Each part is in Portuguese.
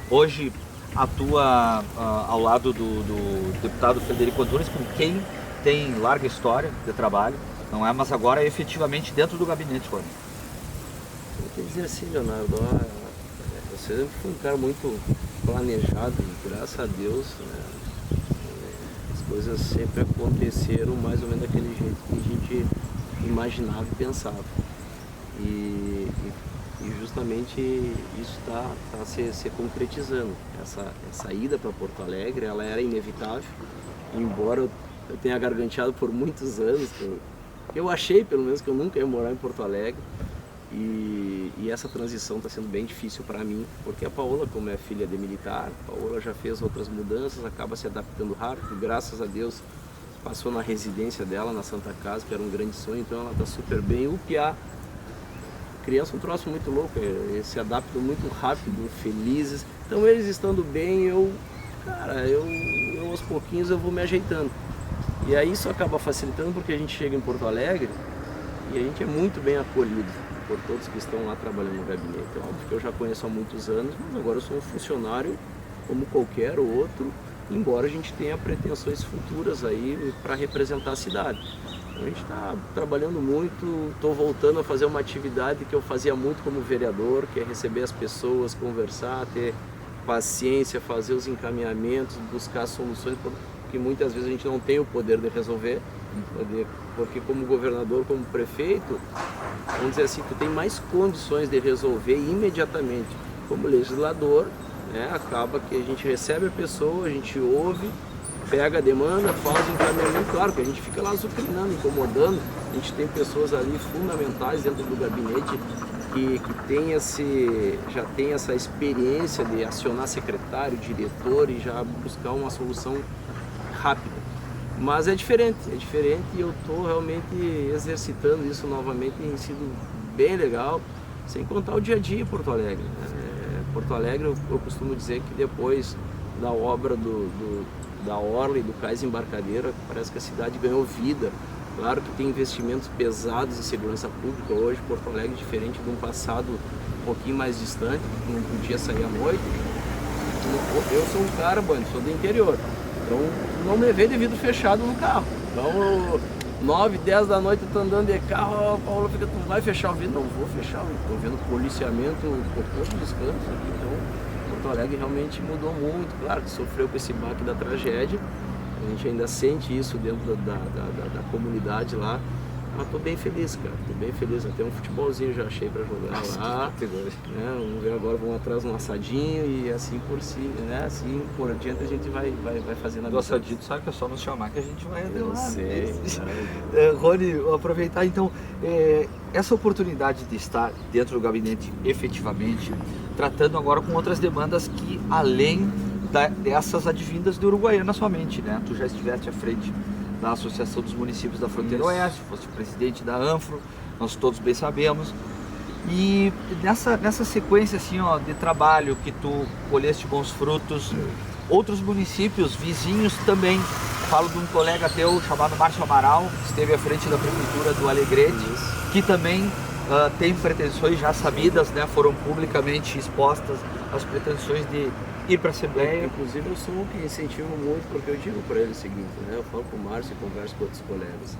Hoje atua ao lado do deputado Frederico Antunes, com quem tem larga história de trabalho, não é? Mas agora é efetivamente dentro do gabinete, Rony. Eu quero dizer assim, Leonardo, eu sempre fui um cara muito planejado e graças a Deus, né, as coisas sempre aconteceram mais ou menos daquele jeito que a gente imaginava e pensava. E justamente isso está se concretizando. Essa ida para Porto Alegre, ela era inevitável, embora eu tenha garganteado por muitos anos, eu achei pelo menos que eu nunca ia morar em Porto Alegre. E essa transição está sendo bem difícil para mim, porque a Paola, como é filha de militar, a Paola já fez outras mudanças, acaba se adaptando rápido, graças a Deus passou na residência dela, na Santa Casa, que era um grande sonho, então ela está super bem. O Piá, criança é um troço muito louco, eles se adaptam muito rápido, felizes, então eles estando bem, eu aos pouquinhos eu vou me ajeitando. E aí isso acaba facilitando porque a gente chega em Porto Alegre e a gente é muito bem acolhido por todos que estão lá trabalhando no gabinete. É óbvio que eu já conheço há muitos anos, mas agora eu sou um funcionário como qualquer outro, embora a gente tenha pretensões futuras aí para representar a cidade. Então a gente está trabalhando muito, estou voltando a fazer uma atividade que eu fazia muito como vereador, que é receber as pessoas, conversar, ter paciência, fazer os encaminhamentos, buscar soluções, porque muitas vezes a gente não tem o poder de resolver, porque como governador, como prefeito, vamos dizer assim, tu tem mais condições de resolver imediatamente. Como legislador, né, acaba que a gente recebe a pessoa, a gente ouve, pega a demanda, faz o encaminhamento. Claro que a gente fica lá azucrinando, incomodando. A gente tem pessoas ali fundamentais dentro do gabinete que já tem essa experiência de acionar secretário, diretor e já buscar uma solução rápida. Mas é diferente e eu estou realmente exercitando isso novamente, tem sido bem legal, sem contar o dia a dia em Porto Alegre. Porto Alegre, eu costumo dizer que depois da obra da Orla e do Cais Embarcadeira, parece que a cidade ganhou vida. Claro que tem investimentos pesados em segurança pública hoje, Porto Alegre, diferente de um passado um pouquinho mais distante, que não podia sair à noite. Eu sou um cara, sou do interior. Então não me vê de vidro fechado no carro. Então 9, 10 da noite eu tô andando de carro, a Paula fica, tu vai fechar o vidro? Não vou fechar o vidro. Tô vendo policiamento por todos os cantos aqui. Então Porto Alegre realmente mudou muito. Claro que sofreu com esse baque da tragédia. A gente ainda sente isso dentro da comunidade lá. Mas tô bem feliz, cara. Tô bem feliz. Até um futebolzinho já achei pra jogar lá. Né? Vamos ver agora, vamos atrás no assadinho e assim por si, né? Assim por diante a gente vai fazendo a Do assadinho, sabe que é só nos chamar que a gente vai até lá. Sei. Rony, aproveitar então essa oportunidade de estar dentro do gabinete efetivamente, tratando agora com outras demandas que além dessas advindas de Uruguaiana somente, né? Tu já estiveste à frente da Associação dos Municípios da Fronteira Oeste, fosse presidente da ANFRO, nós todos bem sabemos. E nessa sequência assim, ó, de trabalho que tu colheste bons frutos, outros municípios vizinhos também. Falo de um colega teu chamado Márcio Amaral, que esteve à frente da Prefeitura do Alegrete, que também tem pretensões já sabidas, né, foram publicamente expostas as pretensões de ir para a Assembleia. Inclusive eu sou um que incentivo muito, porque eu digo para ele o seguinte, né? Eu falo com o Márcio e converso com outros colegas.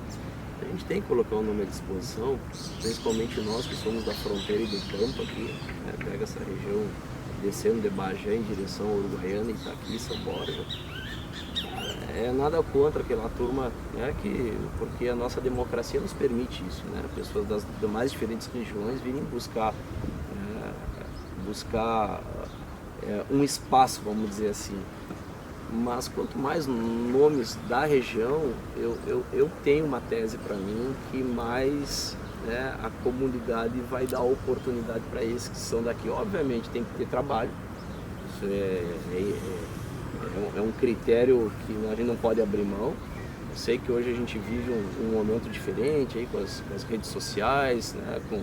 A gente tem que colocar o nome à disposição, principalmente nós que somos da fronteira e do campo aqui, né? Pega essa região descendo de Bagé em direção ao Uruguaiana, Itaqui, São Borja. É nada contra aquela turma, né? Porque a nossa democracia nos permite isso, né? Pessoas das mais diferentes regiões virem buscar um espaço, vamos dizer assim. Mas quanto mais nomes da região, eu tenho uma tese para mim que mais, né, a comunidade vai dar oportunidade para esses que são daqui. Obviamente tem que ter trabalho, isso é um critério que a gente não pode abrir mão. Eu sei que hoje a gente vive um momento diferente aí com as redes sociais, né, com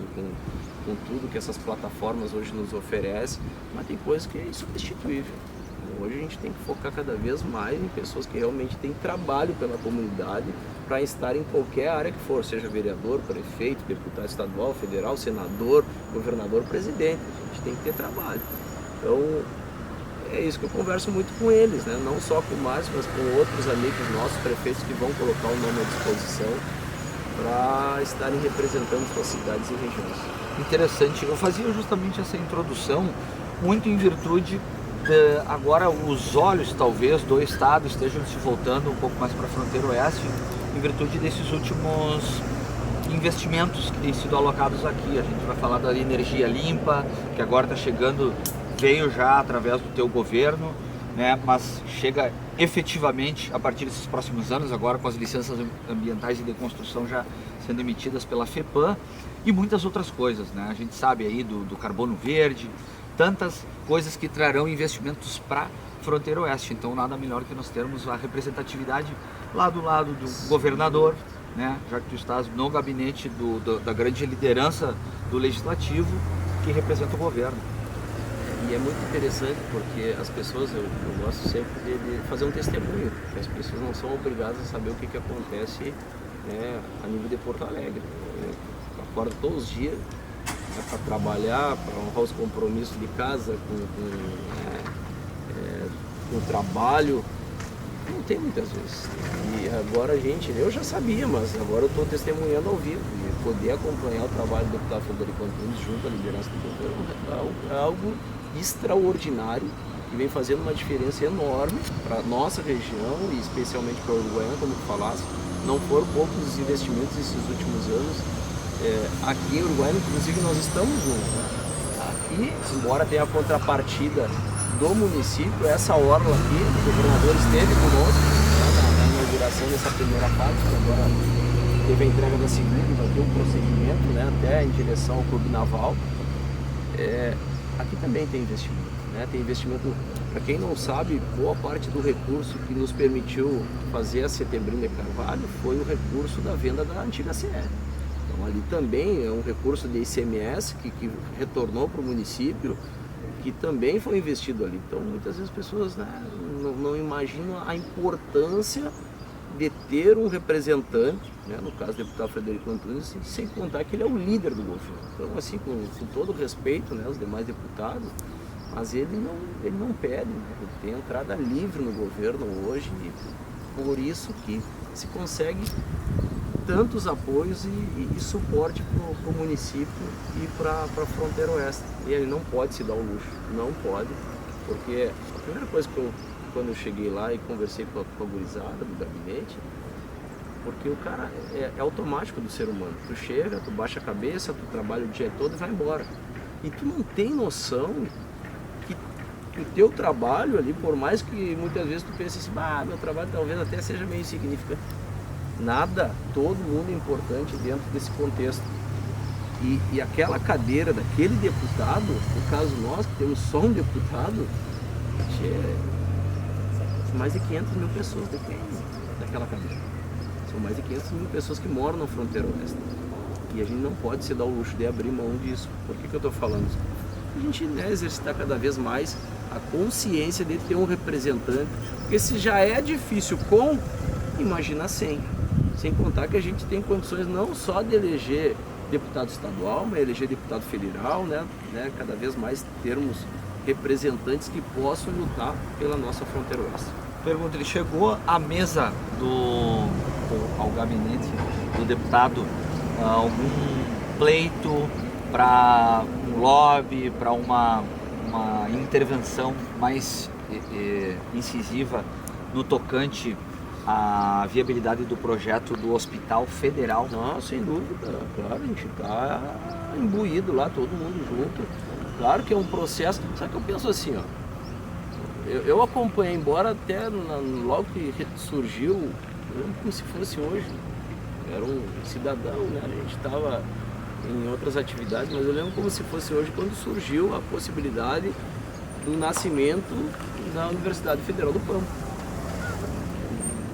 tudo que essas plataformas hoje nos oferecem, mas tem coisas que é insubstituível. Hoje a gente tem que focar cada vez mais em pessoas que realmente têm trabalho pela comunidade para estar em qualquer área que for, seja vereador, prefeito, deputado estadual, federal, senador, governador, presidente. A gente tem que ter trabalho. Então, é isso que eu converso muito com eles, né? Não só com o Márcio, mas com outros amigos nossos, prefeitos, que vão colocar o nome à disposição para estarem representando suas cidades e regiões. Interessante. Eu fazia justamente essa introdução muito em virtude de agora os olhos, talvez, do Estado estejam se voltando um pouco mais para a fronteira oeste, em virtude desses últimos investimentos que têm sido alocados aqui. A gente vai falar da energia limpa, que agora está chegando, veio já através do teu governo, né? Mas chega efetivamente a partir desses próximos anos, agora com as licenças ambientais e de construção já sendo emitidas pela FEPAM, e muitas outras coisas, né? A gente sabe aí do carbono verde, tantas coisas que trarão investimentos para a fronteira oeste. Então nada melhor que nós termos a representatividade lá do lado do governador, né? Já que tu estás no gabinete da grande liderança do legislativo que representa o governo. E é muito interessante porque as pessoas, eu gosto sempre de fazer um testemunho, que as pessoas não são obrigadas a saber o que acontece, né, a nível de Porto Alegre. Eu acordo todos os dias, né, para trabalhar, para honrar os compromissos de casa, com o trabalho. Não tem muitas vezes. E agora eu já sabia, mas agora eu estou testemunhando ao vivo. E poder acompanhar o trabalho do deputado Frederico Antunes junto à liderança do governo é algo extraordinário e vem fazendo uma diferença enorme para a nossa região e especialmente para a Uruguaiana, como tu falaste. Não foram poucos os investimentos esses últimos anos. Aqui em Uruguaiana, inclusive, nós estamos aqui, embora tenha a contrapartida do município, essa orla aqui, o governador esteve conosco, né, na inauguração dessa primeira parte, agora teve a entrega da segunda e vai ter um procedimento, né, até em direção ao Clube Naval. Aqui também tem investimento, né? Tem investimento, para quem não sabe, boa parte do recurso que nos permitiu fazer a Setembrina de Carvalho foi o recurso da venda da antiga CE. Então ali também é um recurso de ICMS que retornou para o município, que também foi investido ali. Então muitas vezes as pessoas, né, não imaginam a importância de ter um representante, né, no caso do deputado Frederico Antunes, sem contar que ele é o líder do governo. Então, assim, com todo respeito, né, aos demais deputados, mas ele não pede, né, ele tem entrada livre no governo hoje, e por isso que se consegue tantos apoios e suporte para o município e para a fronteira oeste. E ele não pode se dar o luxo, não pode, porque a primeira coisa quando eu cheguei lá e conversei com a gurizada do gabinete, porque o cara é automático do ser humano. Tu chega, tu baixa a cabeça, tu trabalha o dia todo e vai embora. E tu não tem noção que o teu trabalho ali, por mais que muitas vezes tu pense assim, meu trabalho talvez até seja meio insignificante. Nada, todo mundo é importante dentro desse contexto. E aquela cadeira daquele deputado, no caso nós, que temos só um deputado, mais de 500 mil pessoas dependem daquela cadeira. São mais de 500 mil pessoas que moram na fronteira oeste. E a gente não pode se dar o luxo de abrir mão disso. Por que eu estou falando isso? A gente, né, exercitar cada vez mais a consciência de ter um representante. Porque se já é difícil com, imagina sem. Sem contar que a gente tem condições não só de eleger deputado estadual, mas eleger deputado federal, né? Cada vez mais termos representantes que possam lutar pela nossa fronteira oeste. Pergunta, ele chegou à mesa ao gabinete do deputado algum pleito para um lobby, para uma intervenção mais incisiva no tocante à viabilidade do projeto do Hospital Federal? Não, sem dúvida, claro, a gente está imbuído lá, todo mundo junto. Claro que é um processo, só que eu penso assim, ó, eu acompanhei, embora até logo que surgiu, eu lembro como se fosse hoje, era um cidadão, né? A gente estava em outras atividades, mas eu lembro como se fosse hoje quando surgiu a possibilidade do nascimento da Universidade Federal do Pampa.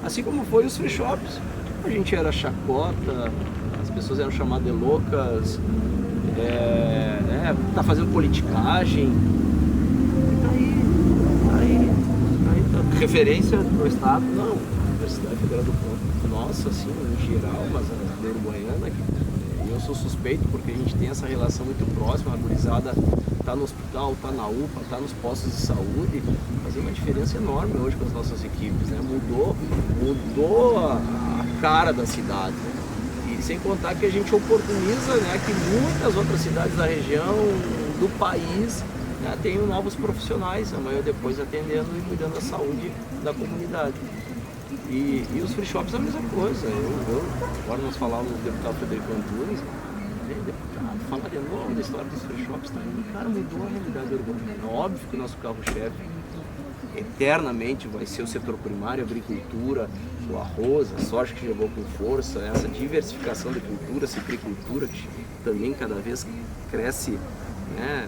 Assim como foi os free shops, a gente era chacota, as pessoas eram chamadas de loucas, tá fazendo politicagem. Tá. Referência do Estado? Não, Universidade Federal do Pampa. Nossa, assim, em geral, mas a Uruguaiana, eu Eu sou suspeito porque a gente tem essa relação muito próxima, a gurizada está no hospital, está na UPA, está nos postos de saúde, fazendo uma diferença enorme hoje com as nossas equipes, né? Mudou a cara da cidade, né? E sem contar que a gente oportuniza, né, que muitas outras cidades da região, do país, né, tenham novos profissionais, amanhã depois atendendo e cuidando da saúde da comunidade. E os free shops é a mesma coisa. Agora nós falávamos do deputado Frederico Antunes, deputado, falar de novo da história dos free shops, tá indo, cara, mudou a realidade urbana. É óbvio que o nosso carro-chefe eternamente vai ser o setor primário, a agricultura, o arroz, a soja que chegou com força, essa diversificação da cultura, a citricultura que também cada vez cresce, né,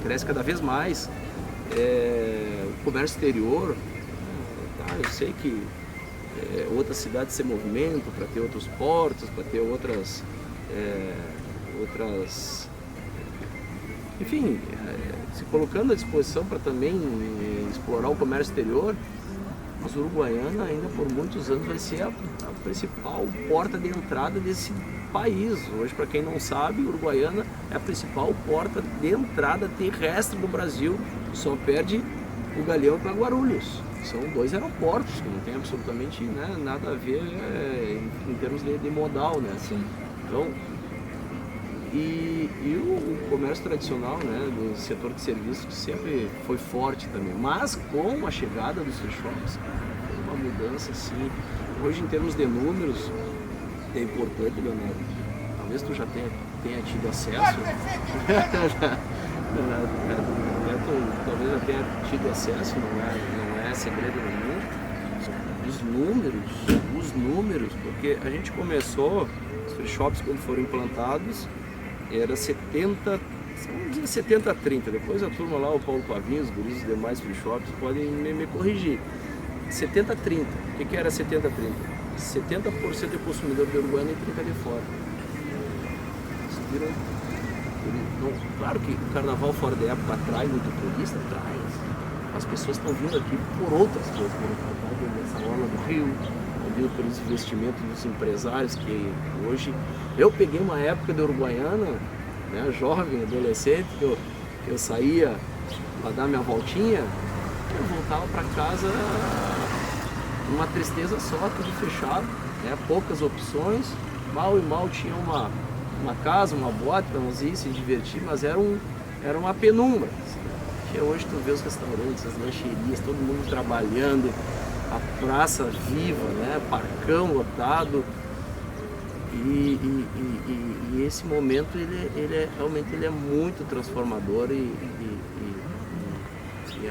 cresce cada vez mais. O comércio exterior, eu sei que outras cidades se movimentam para ter outros portos, para ter outras, enfim, se colocando à disposição para também explorar o comércio exterior. Mas Uruguaiana ainda por muitos anos vai ser a principal porta de entrada desse país. Hoje, para quem não sabe, Uruguaiana é a principal porta de entrada terrestre do Brasil, só perde o Galeão para Guarulhos. São 2 aeroportos que não tem absolutamente, né, nada a ver em termos de modal, né? Sim. Então, e o comércio tradicional, né, do setor de serviços sempre foi forte também, mas com a chegada dos free shops, foi uma mudança assim. Hoje, em termos de números, é importante, Leonardo, talvez tu já tenha tido acesso, talvez já tenha tido acesso, não é segredo nenhum, os números, porque a gente começou, os free shops quando foram implantados, era 70, vamos dizer 70-30, depois a turma lá, o Paulo Pavinho, os guris, os demais free shops, podem me corrigir. 70-30, o que era 70-30? 70% de consumidor de Uruguaiana e 30% de fora. Então, claro que o carnaval fora da época atrai muito turista, atrai. As pessoas estão vindo aqui por outras coisas, pelo carnaval dessa orla do Rio, estão vindo pelos investimentos dos empresários que hoje... Eu peguei uma época de Uruguaiana, né, jovem, adolescente, que eu saía para dar minha voltinha, eu voltava para casa uma tristeza só, tudo fechado, né, poucas opções, mal e mal tinha uma casa, uma boate para nós ir se divertir, mas era uma penumbra. Que hoje tu vê os restaurantes, as lancherias, todo mundo trabalhando, a praça viva, né, parcão lotado. E esse momento realmente é muito transformador e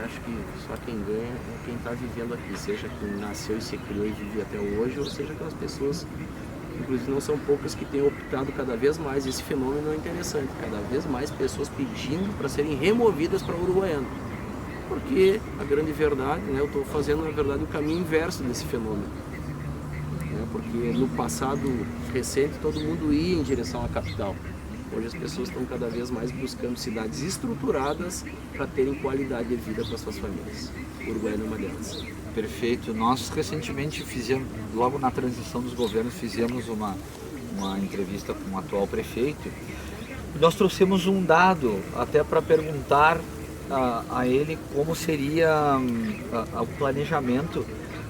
acho que só quem ganha é quem está vivendo aqui, seja quem nasceu e se criou e vive até hoje, ou seja aquelas pessoas, inclusive não são poucas, que têm optado cada vez mais. Esse fenômeno é interessante, cada vez mais pessoas pedindo para serem removidas para Uruguaiana, porque a grande verdade, né, eu estou fazendo na verdade o caminho inverso desse fenômeno. Porque no passado recente todo mundo ia em direção à capital. Hoje as pessoas estão cada vez mais buscando cidades estruturadas para terem qualidade de vida para suas famílias. Uruguaiana é uma delas. Perfeito. Nós recentemente fizemos, logo na transição dos governos, fizemos uma entrevista com o atual prefeito. Nós trouxemos um dado até para perguntar a ele como seria o planejamento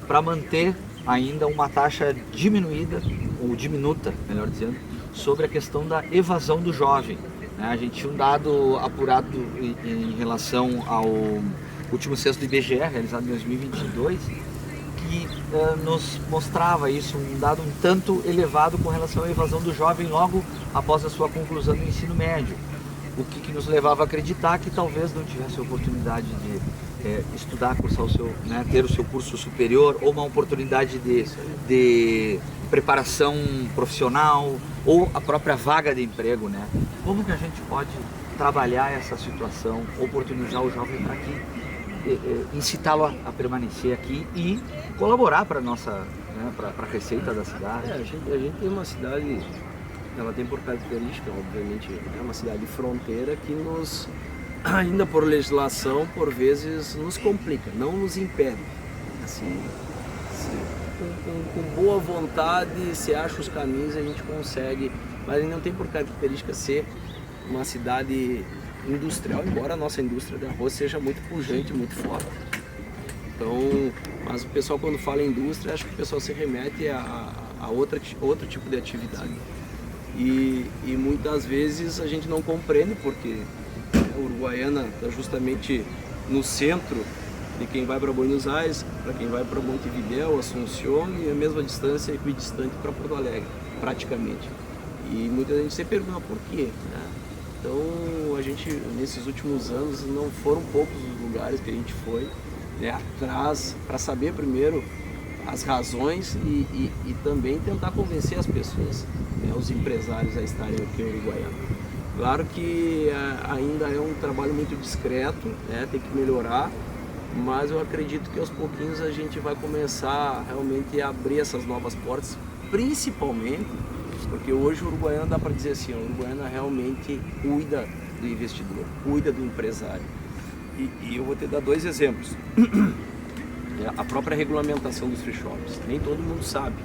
para manter ainda uma taxa diminuída, ou diminuta, melhor dizendo, sobre a questão da evasão do jovem. A gente tinha um dado apurado em relação ao último censo do IBGE, realizado em 2022, que nos mostrava isso, um dado um tanto elevado com relação à evasão do jovem logo após a sua conclusão do ensino médio. O que nos levava a acreditar que talvez não tivesse a oportunidade de estudar, cursar ter o seu curso superior, ou uma oportunidade de preparação profissional, ou a própria vaga de emprego, né? Como que a gente pode trabalhar essa situação, oportunizar o jovem para incitá-lo a permanecer aqui e colaborar para a nossa, para a receita da cidade? A gente tem uma cidade, ela tem por característica, obviamente, é uma cidade fronteira que nos, ainda por legislação, por vezes nos complica, não nos impede. Assim, com boa vontade, se acha os caminhos, a gente consegue mas ele não tem por característica ser uma cidade industrial, embora a nossa indústria de arroz seja muito pujante, muito forte. Então, mas o pessoal quando fala em indústria, acho que o pessoal se remete a outro tipo de atividade. E muitas vezes a gente não compreende porque a Uruguaiana está justamente no centro de quem vai para Buenos Aires, para quem vai para Montevidéu, Assunção, e a mesma distância equidistante para Porto Alegre, praticamente. E muita gente se pergunta por quê, né? Então, a gente, nesses últimos anos, não foram poucos os lugares que a gente foi, né, atrás, para saber primeiro as razões e também tentar convencer as pessoas, né, os empresários a estarem aqui em Uruguaiana. Claro que ainda é um trabalho muito discreto, né, tem que melhorar, mas eu acredito que aos pouquinhos a gente vai começar realmente a abrir essas novas portas, principalmente porque hoje o Uruguaiana dá para dizer assim, o Uruguaiana realmente cuida do investidor, cuida do empresário. E eu vou te dar 2 exemplos. A própria regulamentação dos free shops, nem todo mundo sabe.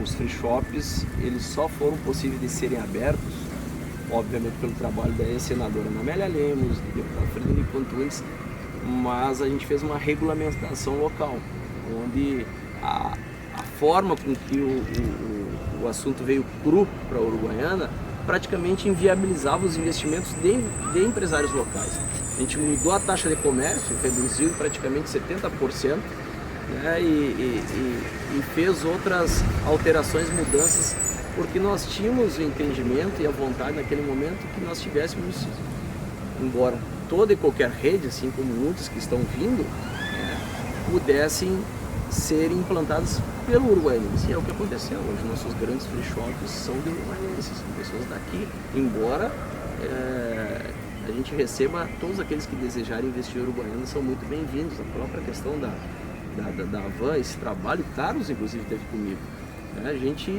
Os free shops, eles só foram possíveis de serem abertos, obviamente pelo trabalho da ex-senadora Ana Amélia Lemos, do deputado Frederico Antunes, mas a gente fez uma regulamentação local, onde a forma com que o assunto veio cru para a Uruguaiana praticamente inviabilizava os investimentos de empresários locais. A gente mudou a taxa de comércio, reduziu praticamente 70%, né, e fez outras alterações, mudanças, porque nós tínhamos o entendimento e a vontade naquele momento que nós tivéssemos, embora toda e qualquer rede, assim como muitas que estão vindo, né, pudessem ser implantadas pelo uruguaiense. E é o que aconteceu hoje. Nossos grandes free shops são de uruguaienses, são pessoas daqui, embora a gente receba todos aqueles que desejarem investir em Uruguaiana, são muito bem-vindos. A própria questão da Van, esse trabalho, Carlos inclusive teve comigo. A gente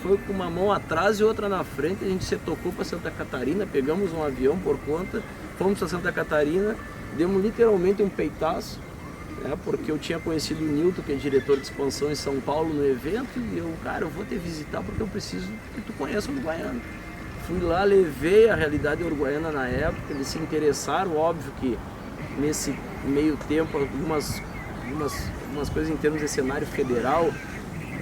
foi com uma mão atrás e outra na frente, a gente se tocou para Santa Catarina, pegamos um avião por conta, fomos para Santa Catarina, demos literalmente um peitaço, né, porque eu tinha conhecido o Nilton, que é diretor de expansão em São Paulo, no evento, e eu vou te visitar porque eu preciso que tu conheça o Uruguaiana. Fui lá, levei a realidade uruguaiana na época, eles se interessaram, óbvio que nesse meio tempo algumas coisas em termos de cenário federal,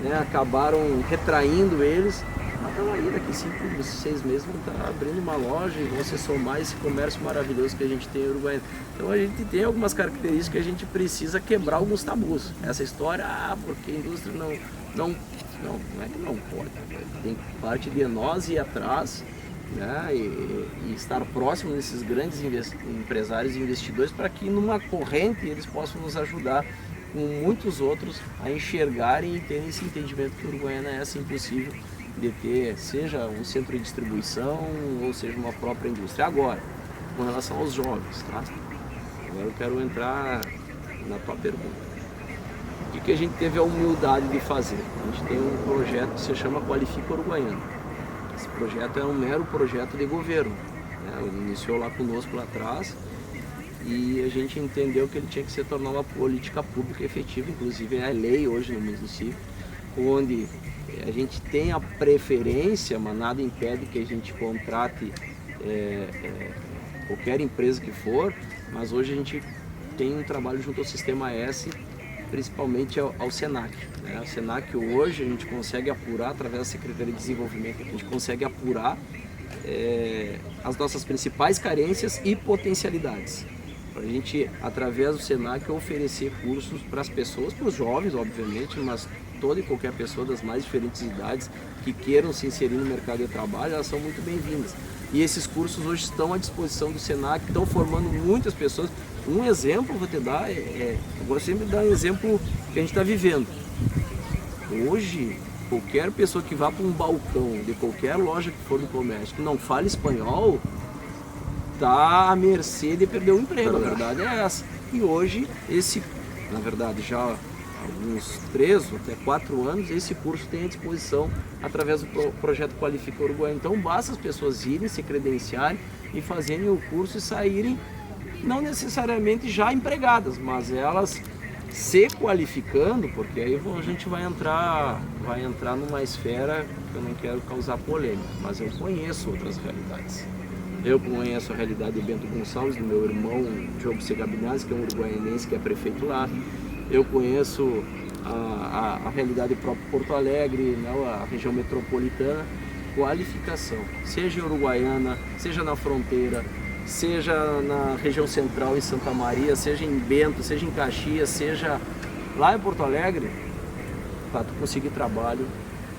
né, acabaram retraindo eles, mas estão aí, daqui 5, 6 meses vão estar abrindo uma loja e vão se somar esse comércio maravilhoso que a gente tem em Uruguaiana. Então a gente tem algumas características que a gente precisa quebrar alguns tabus. Essa história, porque a indústria não é que não pode, tem parte de nós ir atrás, né, e estar próximo desses grandes empresários e investidores para que numa corrente eles possam nos ajudar com muitos outros a enxergarem e terem esse entendimento que o Uruguaiana é assim possível de ter, seja um centro de distribuição ou seja uma própria indústria. Agora, com relação aos jovens, tá? Agora eu quero entrar na tua pergunta. O que a gente teve a humildade de fazer? A gente tem um projeto que se chama Qualifica Uruguaiana. Esse projeto é um mero projeto de governo, né? Ele iniciou lá conosco lá atrás e a gente entendeu que ele tinha que se tornar uma política pública efetiva, inclusive é lei hoje no município, onde a gente tem a preferência, mas nada impede que a gente contrate qualquer empresa que for, mas hoje a gente tem um trabalho junto ao Sistema S, principalmente ao SENAC. Né? O SENAC hoje a gente consegue apurar, através da Secretaria de Desenvolvimento, a gente consegue apurar as nossas principais carências e potencialidades. Para a gente, através do SENAC, oferecer cursos para as pessoas, para os jovens, obviamente, mas toda e qualquer pessoa das mais diferentes idades que queiram se inserir no mercado de trabalho, elas são muito bem-vindas. E esses cursos hoje estão à disposição do SENAC, estão formando muitas pessoas. Um exemplo vou te dar, eu vou sempre dar um exemplo que a gente está vivendo. Hoje, qualquer pessoa que vá para um balcão de qualquer loja que for do comércio, que não fale espanhol, está à mercê de perder o emprego, a verdade é essa. E hoje, na verdade, já há alguns 3 ou até 4 anos, esse curso tem à disposição através do projeto Qualifica Uruguai. Então basta as pessoas irem, se credenciarem e fazerem o curso e saírem, não necessariamente já empregadas, mas elas se qualificando, porque aí a gente vai entrar numa esfera que eu não quero causar polêmica, mas eu conheço outras realidades. Eu conheço a realidade do Bento Gonçalves, do meu irmão Diogo Segabinazzi, que é um uruguaianense que é prefeito lá. Eu conheço a realidade do próprio Porto Alegre, né, a região metropolitana. Qualificação, seja em Uruguaiana, seja na fronteira, seja na região central em Santa Maria, seja em Bento, seja em Caxias, seja lá em Porto Alegre, para tu conseguir trabalho,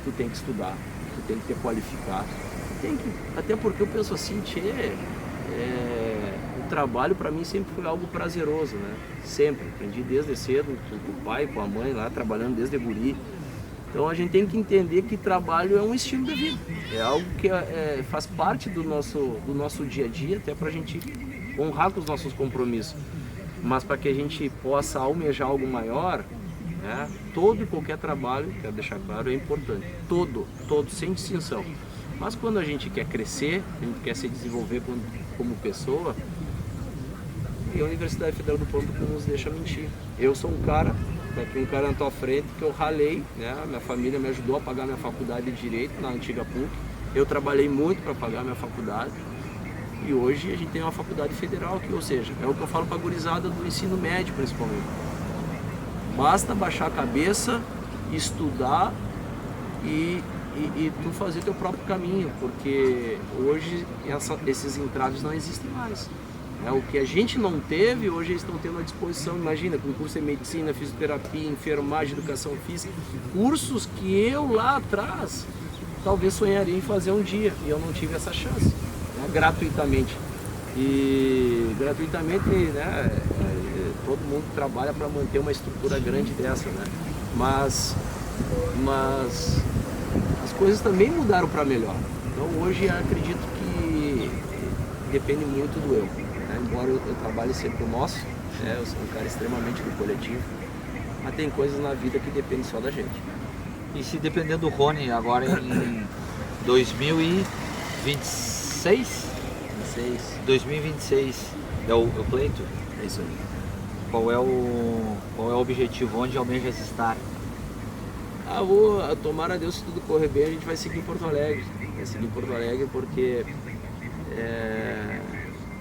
tu tem que estudar, tu tem que ter qualificado, até porque eu penso assim, o trabalho para mim sempre foi algo prazeroso, né? Sempre, aprendi desde cedo, com o pai, com a mãe lá, trabalhando desde guri. Então a gente tem que entender que trabalho é um estilo de vida, é algo que faz parte do nosso dia a dia, até para a gente honrar com os nossos compromissos. Mas para que a gente possa almejar algo maior, né, todo e qualquer trabalho, quero deixar claro, é importante. Todo, sem distinção. Mas quando a gente quer crescer, a gente quer se desenvolver como pessoa, e a Universidade Federal do Pampa não nos deixa mentir. Eu sou um cara na tua frente que eu ralei, né? Minha família me ajudou a pagar minha faculdade de Direito na antiga PUC. Eu trabalhei muito para pagar minha faculdade e hoje a gente tem uma faculdade federal aqui, ou seja, é o que eu falo para a gurizada do ensino médio principalmente. Basta baixar a cabeça, estudar e tu fazer teu próprio caminho, porque hoje esses entraves não existem mais. O que a gente não teve, hoje eles estão tendo à disposição. Imagina, com curso em medicina, fisioterapia, enfermagem, educação física, cursos que eu lá atrás talvez sonharia em fazer um dia e eu não tive essa chance, né, gratuitamente. E gratuitamente, né, todo mundo trabalha para manter uma estrutura grande dessa, né? Mas as coisas também mudaram para melhor. Então hoje eu acredito que depende muito do eu. Embora eu trabalhe sempre o nosso, né, eu sou um cara extremamente do coletivo, mas tem coisas na vida que dependem só da gente. E se depender do Rony agora em 2026? 2026 é o pleito? É isso aí. Qual é o objetivo? Onde almejas estar? Tomara a Deus, se tudo correr bem, a gente vai seguir em Porto Alegre. Vai seguir em Porto Alegre porque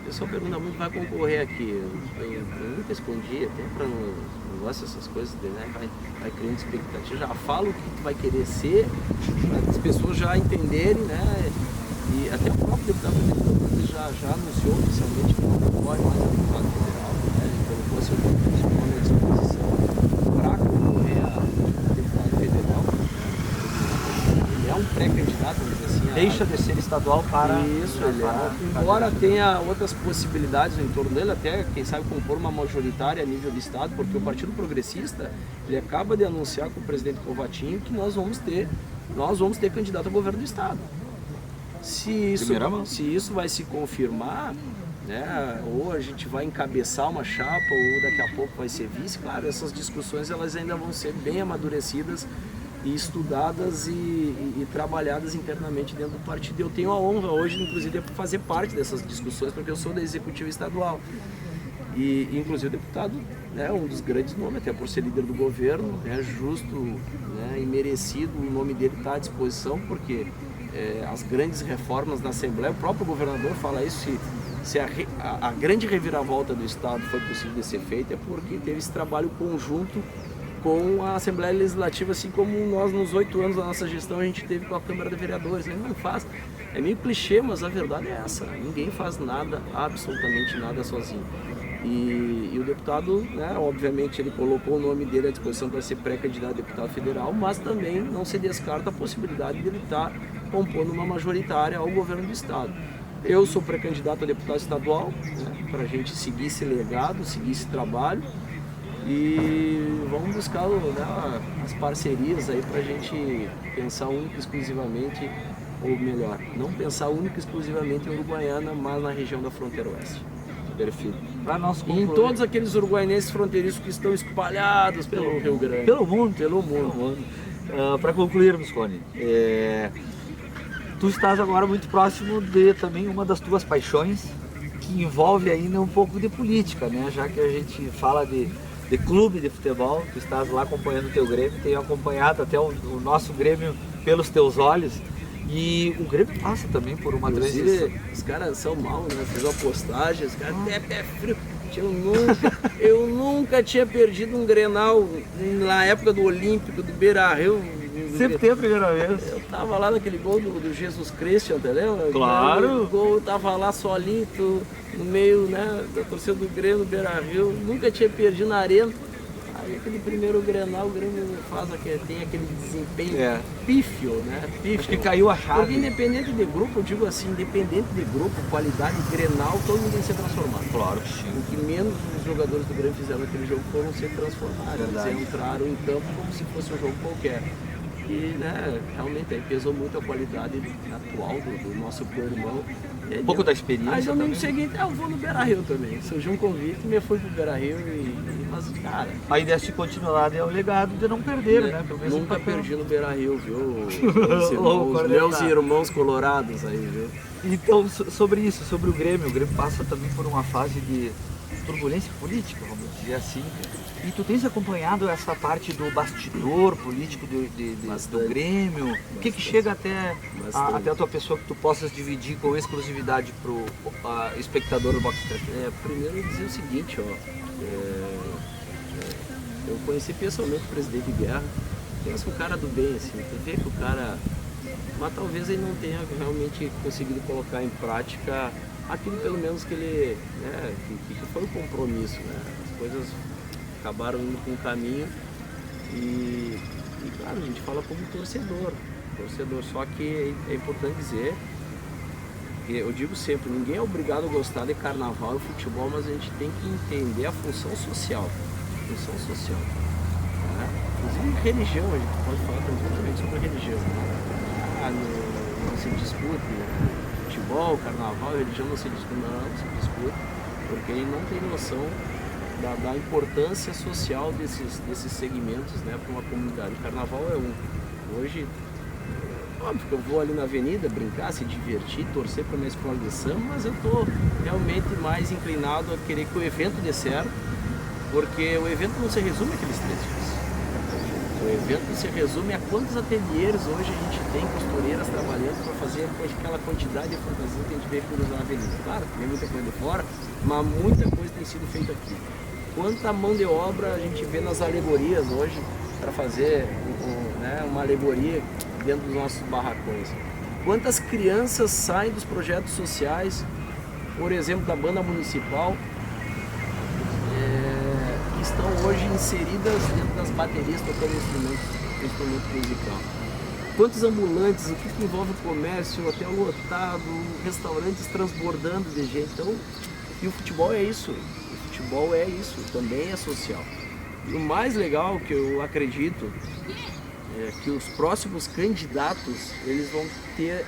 o pessoal pergunta muito, vai concorrer aqui? Eu nunca escondi, até para não gosto dessas coisas, né? Vai criando expectativa, já falo o que tu vai querer ser, para as pessoas já entenderem, né? E até o próprio deputado já anunciou oficialmente que não concorre mais ao deputado federal, né? Ele colocou seu nome à disposição para concorrer a deputado federal. Ele é um pré-candidato, vamos dizer assim. Deixa de ser estadual para... Isso, embora tenha outras possibilidades em torno dele, até, quem sabe, compor uma majoritária a nível de estado, porque o Partido Progressista, ele acaba de anunciar com o presidente Covatinho que nós vamos ter candidato a governo do estado. Se isso vai se confirmar, né, ou a gente vai encabeçar uma chapa, ou daqui a pouco vai ser vice, claro, essas discussões elas ainda vão ser bem amadurecidas e estudadas e trabalhadas internamente dentro do partido. Eu tenho a honra hoje, inclusive, de fazer parte dessas discussões, porque eu sou da executiva estadual. E inclusive o deputado, né, um dos grandes nomes, até por ser líder do governo, é justo, né, e merecido o nome dele estar à disposição, porque as grandes reformas na Assembleia, o próprio governador fala isso, se a grande reviravolta do Estado foi possível de ser feita, é porque teve esse trabalho conjunto com a Assembleia Legislativa, assim como nós nos 8 anos da nossa gestão a gente teve com a Câmara de Vereadores. Ele não faz, é meio clichê, mas a verdade é essa, ninguém faz nada, absolutamente nada sozinho. E o deputado, né, obviamente ele colocou o nome dele à disposição para ser pré-candidato a deputado federal, mas também não se descarta a possibilidade de ele estar compondo uma majoritária ao governo do estado. Eu sou pré-candidato a deputado estadual, né, para a gente seguir esse legado, seguir esse trabalho e vamos buscar, né, as parcerias aí para a gente pensar única e exclusivamente, ou melhor, não pensar única e exclusivamente em Uruguaiana, mas na região da fronteira oeste. Perfeito. Para nós em todos aqueles uruguaianenses fronteiriços que estão espalhados pelo Rio Grande. Pelo mundo. Para concluirmos, Rony, tu estás agora muito próximo de também uma das tuas paixões, que envolve ainda um pouco de política, né? Já que a gente fala de de clube de futebol, tu estás lá acompanhando o teu Grêmio, tenho acompanhado até o nosso Grêmio pelos teus olhos, e o Grêmio passa também por uma transição. Os caras são mal, né? Fiz uma postagem, os caras até pé frio. Eu nunca tinha perdido um Grenal na época do Olímpico, do Beira-Rio. Sempre tem a primeira vez. Eu tava lá naquele gol do Jesus Christian, entendeu? Claro! O gol, eu tava lá solito, no meio, né, da torcida do Grêmio, do Beira-Rio. Nunca tinha perdido na arena. Aí aquele primeiro Grenal, o Grêmio tem aquele desempenho pífio, né? Pífio. Acho que caiu a chave. Porque independente de grupo, eu digo assim, independente de grupo, qualidade, Grenal, todo mundo tem que ser transformado. Claro que sim. O que menos os jogadores do Grêmio fizeram naquele jogo foram ser transformados. Verdade. Eles entraram em campo como se fosse um jogo qualquer. E, né, realmente aí pesou muito a qualidade atual do nosso co-irmão. Um pouco da experiência. Aí domingo também. seguinte, eu vou no Beira-Rio também. Surgiu um convite, me fui pro Beira-Rio mas, cara... A ideia de continuar é o legado de não perder, né? Pelo menos nunca papel. perdi no Beira-Rio, viu? Os meus irmãos colorados aí, viu? Então, sobre isso, sobre o Grêmio passa também por uma fase de turbulência política, vamos dizer assim. E tu tens acompanhado essa parte do bastidor político do Grêmio? O que chega até a tua pessoa que tu possas dividir com exclusividade para o espectador do Box TV? Primeiro eu dizer o seguinte, eu conheci pessoalmente o presidente Guerra, penso um cara do bem, assim, tu vê que o cara, mas talvez ele não tenha realmente conseguido colocar em prática aquilo pelo menos que ele, né, que foi o compromisso, né? As coisas acabaram indo com um caminho e claro, a gente fala como torcedor, só que é importante dizer, que eu digo sempre, ninguém é obrigado a gostar de carnaval e futebol, mas a gente tem que entender a função social, né? Inclusive religião, a gente pode falar tranquilamente sobre religião, não se discute, futebol, carnaval, religião não se discute, porque ele não tem noção da importância social desses segmentos, né, para uma comunidade. O carnaval é hoje, óbvio que eu vou ali na avenida brincar, se divertir, torcer para minha escola de samba, mas eu estou realmente mais inclinado a querer que o evento dê certo, porque o evento não se resume àqueles 3 dias. O evento se resume a quantos ateliês hoje a gente tem, costureiras trabalhando para fazer aquela quantidade de fantasia que a gente vê cruzar na avenida. Claro, tem muita coisa de fora, mas muita coisa tem sido feita aqui. Quanta mão de obra a gente vê nas alegorias hoje para fazer uma alegoria dentro dos nossos barracões. Quantas crianças saem dos projetos sociais, por exemplo, da banda municipal, que estão hoje inseridas dentro das baterias tocando instrumento musical. Quantos ambulantes, o que envolve o comércio, hotel lotado, restaurantes transbordando de gente. Então, e o futebol é isso. Também é social. E o mais legal que eu acredito é que os próximos candidatos, eles vão ter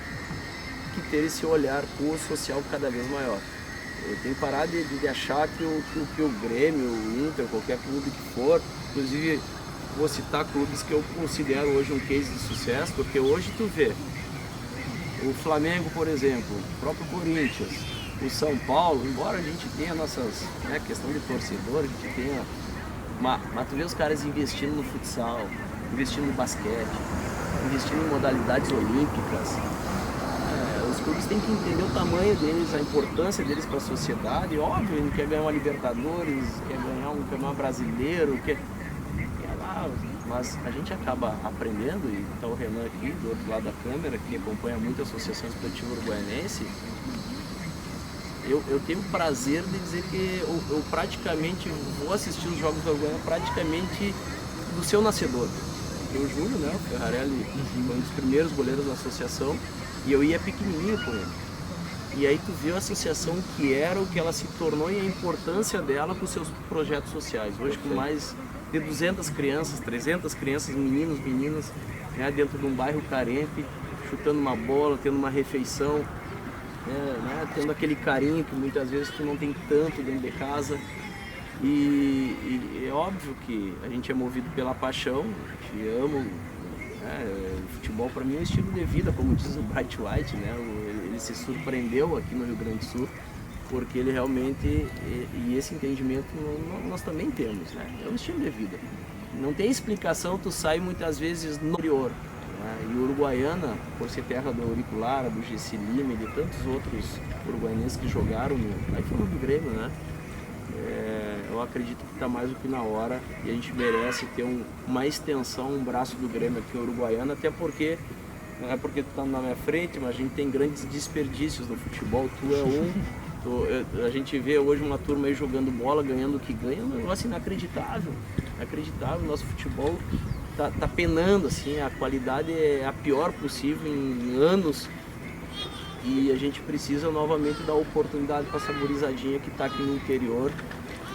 que ter esse olhar para o social cada vez maior. Eu tenho que parar de achar que o Grêmio, o Inter, qualquer clube que for, inclusive vou citar clubes que eu considero hoje um case de sucesso, porque hoje tu vê o Flamengo, por exemplo, o próprio Corinthians, o São Paulo, embora a gente tenha nossas, né, questão de torcedor, a gente tenha, mas tu vê os caras investindo no futsal, investindo no basquete, investindo em modalidades olímpicas. Os clubes têm que entender o tamanho deles, a importância deles para a sociedade. Óbvio, ele quer ganhar uma Libertadores, quer ganhar um campeonato brasileiro, quer lá, mas a gente acaba aprendendo, e está o Renan aqui do outro lado da câmera, que acompanha muito a Associação Esportiva Uruguaianense. Eu tenho o prazer de dizer que eu praticamente vou assistir os jogos da Uruguaiana praticamente do seu nascedor. O Júlio, né, o Ferrarelli, foi um dos primeiros goleiros da associação, e eu ia pequenininho com ele. E aí tu viu a associação que era, o que ela se tornou e a importância dela para os seus projetos sociais. Hoje com mais de 200 crianças, 300 crianças, meninos, meninas, né, dentro de um bairro carente, chutando uma bola, tendo uma refeição, né, tendo aquele carinho que muitas vezes tu não tem tanto dentro de casa. E é óbvio que a gente é movido pela paixão, a gente ama, né, o futebol para mim é um estilo de vida, como diz o Bright White, né, ele se surpreendeu aqui no Rio Grande do Sul, porque ele realmente, e esse entendimento nós também temos, né? É um estilo de vida. Não tem explicação, tu sai muitas vezes no interior. Né? E Uruguaiana, por ser terra do Auriculara, do Gessi Lima e de tantos outros uruguaianenses que jogaram, aí falando do Grêmio, né? Eu acredito que está mais do que na hora e a gente merece ter uma extensão, um braço do Grêmio aqui em Uruguaiana, até porque, não é porque tu está na minha frente, mas a gente tem grandes desperdícios no futebol, tu é um, a gente vê hoje uma turma aí jogando bola, ganhando o que ganha, é um negócio inacreditável, nosso futebol tá penando, assim, a qualidade é a pior possível em anos. E a gente precisa novamente dar oportunidade para essa gurizadinha que está aqui no interior,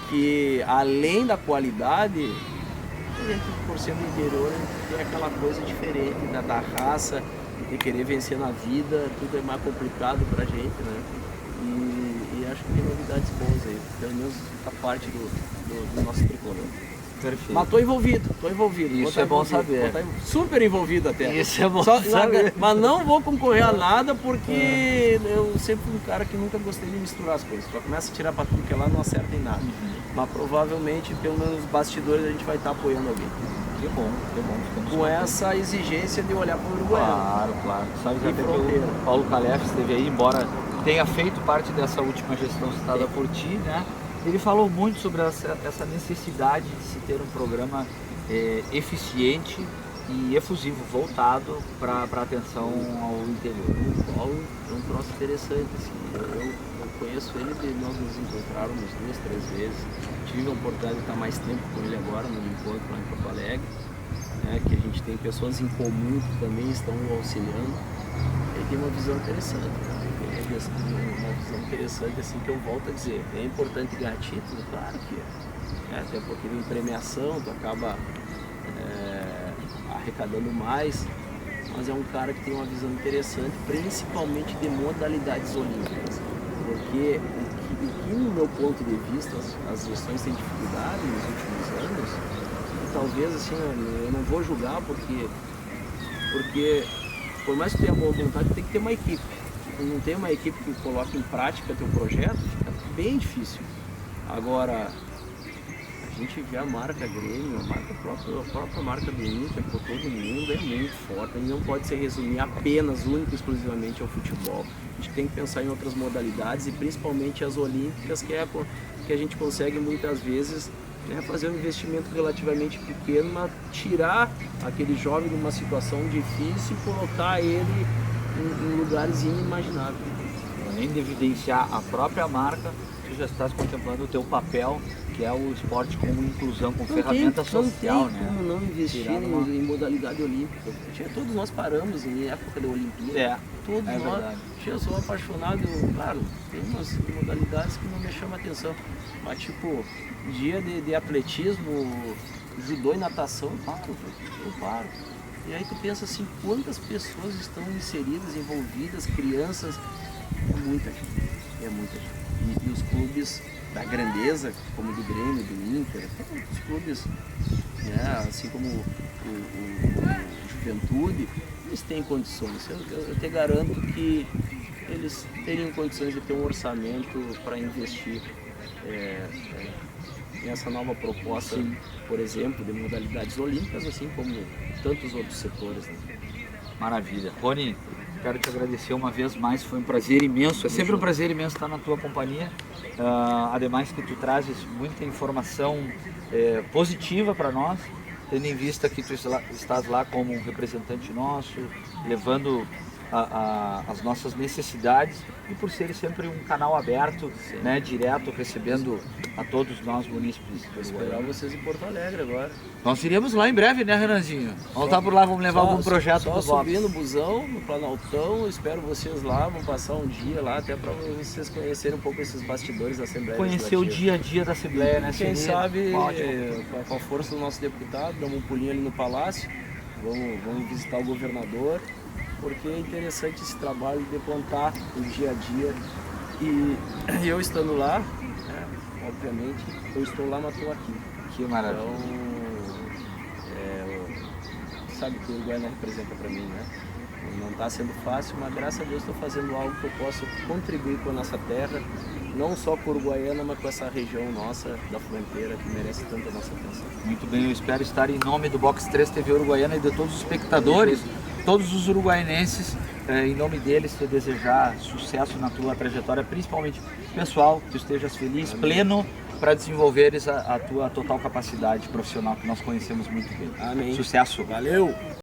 que além da qualidade, a gente, por ser do interior, tem aquela coisa diferente da raça, de querer vencer na vida, tudo é mais complicado para a gente, né? E acho que tem novidades boas aí, pelo menos da parte do nosso tricolor. Perfeito. Mas tô envolvido. Isso é bom saber. Super envolvido até. Isso é bom saber. Mas não vou concorrer a nada porque eu sempre fui um cara que nunca gostei de misturar as coisas. Já começa a tirar pra tudo que é lá, não acerta em nada. Mas provavelmente, pelo menos nos bastidores, a gente vai estar apoiando alguém. Que bom. Com essa exigência de olhar para o Uruguaiano. Claro. Sabe que até que o Paulo Calef esteve aí, embora tenha feito parte dessa última gestão citada por ti, né? Ele falou muito sobre essa necessidade de se ter um programa eficiente e efusivo, voltado para a atenção ao interior. O Paulo é um troço interessante. Assim. Eu conheço ele, nós nos encontramos 2, 3 vezes. Tive a oportunidade de estar mais tempo com ele agora no encontro lá em Porto Alegre, né, que a gente tem pessoas em comum que também estão auxiliando. Ele tem uma visão interessante, né? Uma visão interessante, assim, que eu volto a dizer, é importante ganhar título, claro que é, até porque vem premiação, tu acaba arrecadando mais, mas é um cara que tem uma visão interessante, principalmente de modalidades olímpicas, porque o que no meu ponto de vista as gestões têm dificuldade nos últimos anos, e talvez assim, eu não vou julgar porque por mais que tenha boa vontade, tem que ter uma equipe. Não tem uma equipe que coloque em prática teu projeto, fica bem difícil. Agora, a gente vê a marca Grêmio, a própria marca do Inter por todo mundo é muito forte. A gente não pode se resumir apenas, único e exclusivamente ao futebol. A gente tem que pensar em outras modalidades e principalmente as olímpicas, que a gente consegue muitas vezes, né, fazer um investimento relativamente pequeno, mas tirar aquele jovem de uma situação difícil e colocar ele em lugares inimagináveis. Além de evidenciar a própria marca, tu já estás contemplando o teu papel, que é o esporte como inclusão, como ferramenta social, né? Como não investir em modalidade olímpica? Todos nós paramos em época da Olimpíada. Todos nós. Verdade. Eu sou apaixonado, claro, tem umas modalidades que não me chamam a atenção, mas tipo, dia de atletismo, judô e natação, eu paro. E aí tu pensa assim, quantas pessoas estão inseridas, envolvidas, crianças, é muita gente. E os clubes da grandeza, como do Grêmio, do Inter, os clubes, né, assim como o Juventude, eles têm condições. Eu te garanto que eles teriam condições de ter um orçamento para investir nessa nova proposta, sim, por exemplo, de modalidades olímpicas, assim como tantos outros setores. Né? Maravilha. Rony, quero te agradecer uma vez mais, foi um prazer imenso, é sempre um prazer imenso estar na tua companhia, ademais que tu trazes muita informação positiva para nós, tendo em vista que tu estás lá como um representante nosso, levando as nossas necessidades e por ser sempre um canal aberto, né, direto, recebendo a todos nós munícipes. Vou esperar vocês em Porto Alegre agora. Nós iremos lá em breve, né, Renanzinho? Vamos estar por lá, vamos levar algum projeto só subir no busão, no Planaltão, espero vocês lá, vamos passar um dia lá, até para vocês conhecerem um pouco esses bastidores da Assembleia Conhecer o dia a dia da Assembleia, né? Quem sabe, com a força do nosso deputado, damos um pulinho ali no Palácio, vamos visitar o governador, porque é interessante esse trabalho de plantar o dia a dia. E eu estando lá, obviamente, eu estou lá, mas estou aqui. Que maravilha. Então, sabe que o Uruguai não representa para mim, né? Não está sendo fácil, mas graças a Deus estou fazendo algo que eu posso contribuir com a nossa terra, não só com Uruguaiana, mas com essa região nossa da fronteira que merece tanto a nossa atenção. Muito bem, eu espero estar em nome do Box 3 TV Uruguaiana e de todos os espectadores, todos os uruguaianenses, em nome deles, te desejar sucesso na tua trajetória, principalmente pessoal, que tu estejas feliz, pleno, para desenvolveres a tua total capacidade profissional que nós conhecemos muito bem. Amém. Sucesso! Valeu!